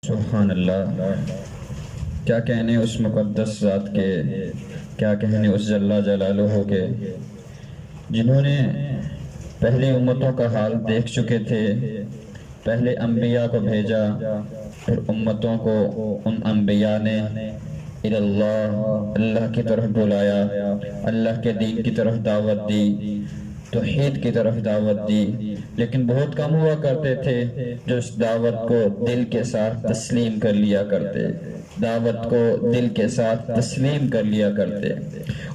سبحان اللہ، کیا کہنے اس مقدس ذات کے، کیا کہنے اس جل جلالہ کے، جنہوں نے پہلی امتوں کا حال دیکھ چکے تھے، پہلے انبیاء کو بھیجا، پھر امتوں کو ان انبیاء نے اللہ کی طرف بلایا، اللہ کے دین کی طرف دعوت دی، توحید کی طرف دعوت دی، لیکن بہت کم ہوا کرتے تھے جو اس دعوت کو دل کے ساتھ تسلیم کر لیا کرتے، دعوت کو دل کے ساتھ تسلیم کر لیا کرتے،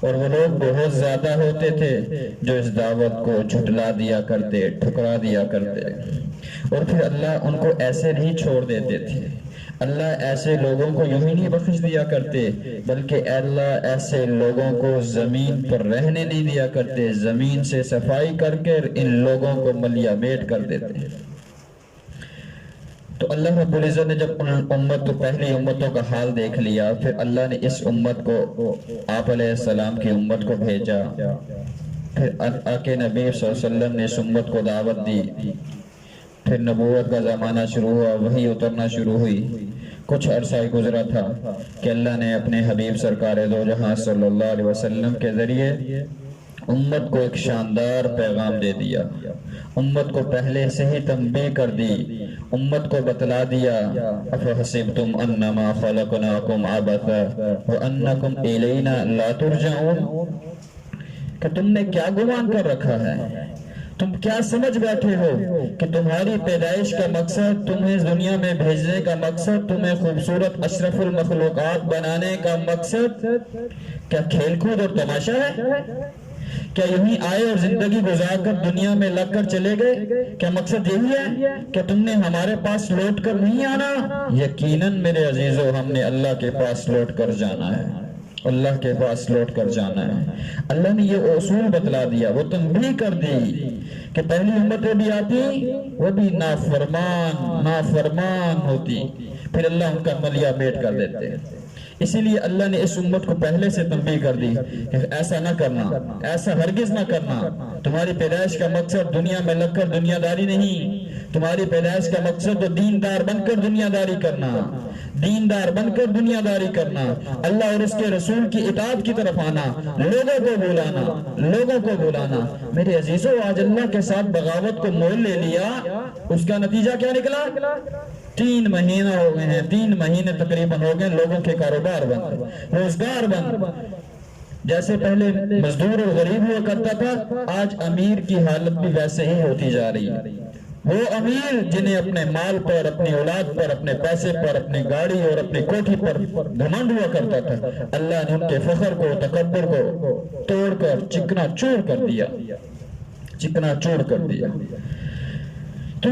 اور وہ لوگ بہت زیادہ ہوتے تھے جو اس دعوت کو جھٹلا دیا کرتے، ٹھکرا دیا کرتے، اور پھر اللہ ان کو ایسے نہیں چھوڑ دیتے تھے۔ اللہ ایسے لوگوں کو یوں ہی نہیں بخش دیا کرتے، بلکہ اللہ ایسے لوگوں کو زمین پر رہنے نہیں دیا کرتے، زمین سے صفائی کر کے ان لوگوں کو ملیا میٹ کر دیتے۔ تو اللہ رب العزت نے جب ان پہلی امتوں کا حال دیکھ لیا، پھر اللہ نے اس امت کو، آپ علیہ السلام کی امت کو بھیجا، پھر آقا نبی صلی اللہ علیہ وسلم نے اس امت کو دعوت دی، پھر نبوت کا زمانہ شروع ہوا، وحی اترنا شروع ہوئی۔ کچھ عرصہ گزرا تھا کہ اللہ نے اپنے حبیب سرکار دو جہاں صلی اللہ علیہ وسلم کے ذریعے امت کو ایک شاندار پیغام دے دیا، امت کو پہلے سے ہی تنبیہ کر دی، امت کو بتلا دیا، افحسبتم انما خلقناکم عبثا وانکم الینا لا ترجعون، کہ تم نے کیا گمان کر رکھا ہے، تم کیا سمجھ بیٹھے ہو کہ تمہاری پیدائش کا مقصد، تمہیں دنیا میں بھیجنے کا مقصد، تمہیں خوبصورت اشرف المخلوقات بنانے کا مقصد کیا کھیل کود اور تماشا ہے؟ کیا یہی آئے اور زندگی گزار کر دنیا میں لگ کر چلے گئے؟ کیا مقصد یہی ہے کہ تم نے ہمارے پاس لوٹ کر نہیں آنا؟ یقیناً میرے عزیزو، ہم نے اللہ کے پاس لوٹ کر جانا ہے، اللہ کے پاس لوٹ کر جانا ہے۔ اللہ نے یہ اصول بتلا دیا، وہ تنبیہ کر دی کہ پہلی امتیں بھی آتی، وہ بھی نافرمان ہوتی، پھر اللہ ان کا ملیا میٹ کر دیتے۔ اسی لیے اللہ نے اس امت کو پہلے سے تنبیہ کر دی کہ ایسا نہ کرنا، ایسا ہرگز نہ کرنا، تمہاری پیدائش کا مقصد دنیا میں لگ کر دنیا داری نہیں، تمہاری پیدائش کا مقصد تو دیندار بن کر دنیا داری کرنا، دیندار بن کر دنیا داری کرنا، اللہ اور اس کے رسول کی اطاعت کی طرف آنا، لوگوں کو بلانا، لوگوں کو بلانا۔ میرے عزیزو، آج اللہ کے ساتھ بغاوت کو مول لے لیا، اس کا نتیجہ کیا نکلا؟ 3 مہینہ ہو گئے ہیں، 3 مہینے تقریباً ہو گئے، لوگوں کے کاروبار بند، روزگار بند۔ جیسے پہلے مزدور اور غریب ہوا کرتا تھا، آج امیر کی حالت بھی ویسے ہی ہوتی جا رہی ہے۔ وہ امیر جنہیں اپنے مال پر، اپنی اولاد پر، اپنے پیسے پر، اپنی گاڑی اور اپنی کوٹھی پر گھمنڈ ہوا کرتا تھا، اللہ نے ان کے فخر کو، تکبر کو توڑ کر چکنا چور کر دیا، چکنا چور کر دیا۔ تو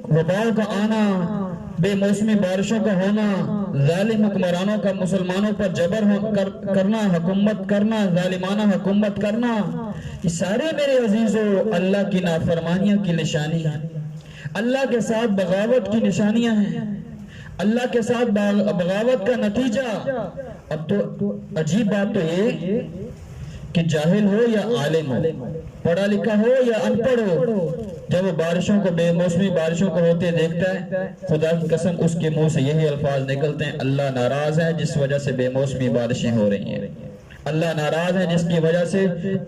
وباؤ کا آنا، بے موسمی بارشوں کا ہونا، ظالم حکمرانوں کا مسلمانوں پر جبر کرنا، حکومت کرنا، ظالمانہ حکومت کرنا، یہ سارے میرے عزیزو اللہ کی نافرمانیوں کی نشانی ہیں، اللہ کے ساتھ بغاوت کی نشانیاں ہیں، اللہ کے ساتھ بغاوت کا نتیجہ۔ اب تو عجیب بات تو یہ کہ جاہل ہو یا عالم ہو، پڑھا لکھا ہو یا ان پڑھ ہو، جب وہ بارشوں کو، بے موسمی بارشوں کو ہوتے دیکھتا ہے، خدا کی قسم اس کے منہ سے یہی الفاظ نکلتے ہیں، اللہ ناراض ہے جس وجہ سے بے موسمی بارشیں ہو رہی ہیں، اللہ ناراض ہے جس کی وجہ سے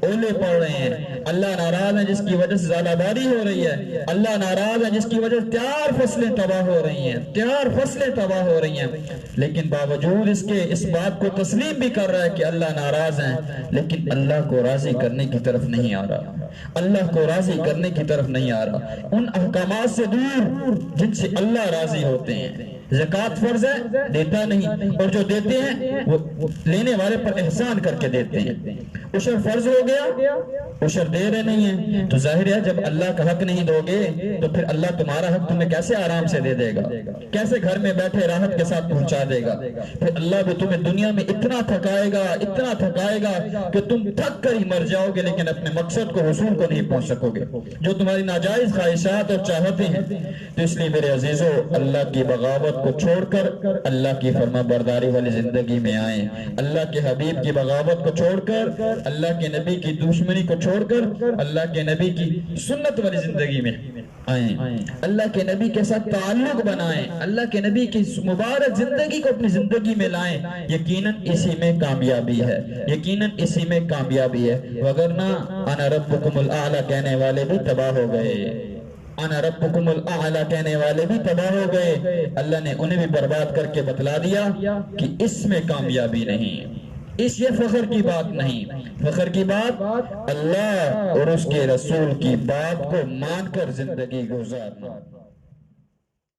اولے پڑ رہے ہیں، اللہ ناراض ہے جس کی وجہ سے زیادہ باری ہو رہی ہے، اللہ ناراض ہے جس کی وجہ سے تیار فصلیں تباہ ہو رہی ہیں، تیار فصلیں تباہ ہو رہی ہیں۔ لیکن باوجود اس کے اس بات کو تسلیم بھی کر رہا ہے کہ اللہ ناراض ہیں، لیکن اللہ کو راضی کرنے کی طرف نہیں آ رہا، اللہ کو راضی کرنے کی طرف نہیں آ رہا، ان احکامات سے دور جن سے اللہ راضی ہوتے ہیں۔ زکوٰۃ فرض ہے، دیتا نہیں، اور جو دیتے ہیں وہ لینے والے پر احسان کر کے دیتے ہیں۔ عشر فرض ہو گیا، عشر دے رہے نہیں ہیں، تو ظاہر ہے جب اللہ کا حق نہیں دو گے تو پھر اللہ تمہارا حق تمہیں کیسے آرام سے دے دے گا، کیسے گھر میں بیٹھے راحت کے ساتھ پہنچا دے گا؟ پھر اللہ بھی تمہیں دنیا میں اتنا تھکائے گا، اتنا تھکائے گا کہ تم تھک کر ہی مر جاؤ گے، لیکن اپنے مقصد کو، حصول کو نہیں پہنچ سکو گے، جو تمہاری ناجائز خواہشات اور چاہتے ہیں۔ تو اس لیے میرے عزیزو، اللہ کی بغاوت کو چھوڑ کر اللہ کی فرما برداری والی زندگی میں آئیں، اللہ کے حبیب کی بغاوت کو چھوڑ کر، اللہ کے نبی کی دشمنی کو چھوڑ کر اللہ کے نبی کی سنت والی زندگی میں آئیں، اللہ کے نبی کے ساتھ تعلق بنائیں، اللہ کے نبی کی مبارک زندگی کو اپنی زندگی میں لائیں، یقیناً اسی میں کامیابی ہے، یقیناً اسی میں کامیابی ہے۔ وگرنہ انا ربکم الاعلی کہنے والے بھی تباہ ہو گئے، انا ربکم الاعلی کہنے والے بھی تباہ ہو گئے، اللہ نے انہیں بھی برباد کر کے بتلا دیا کہ اس میں کامیابی نہیں، اس یہ فخر کی بات نہیں، فخر کی بات اللہ اور اس کے رسول کی بات کو مان کر زندگی گزارنا۔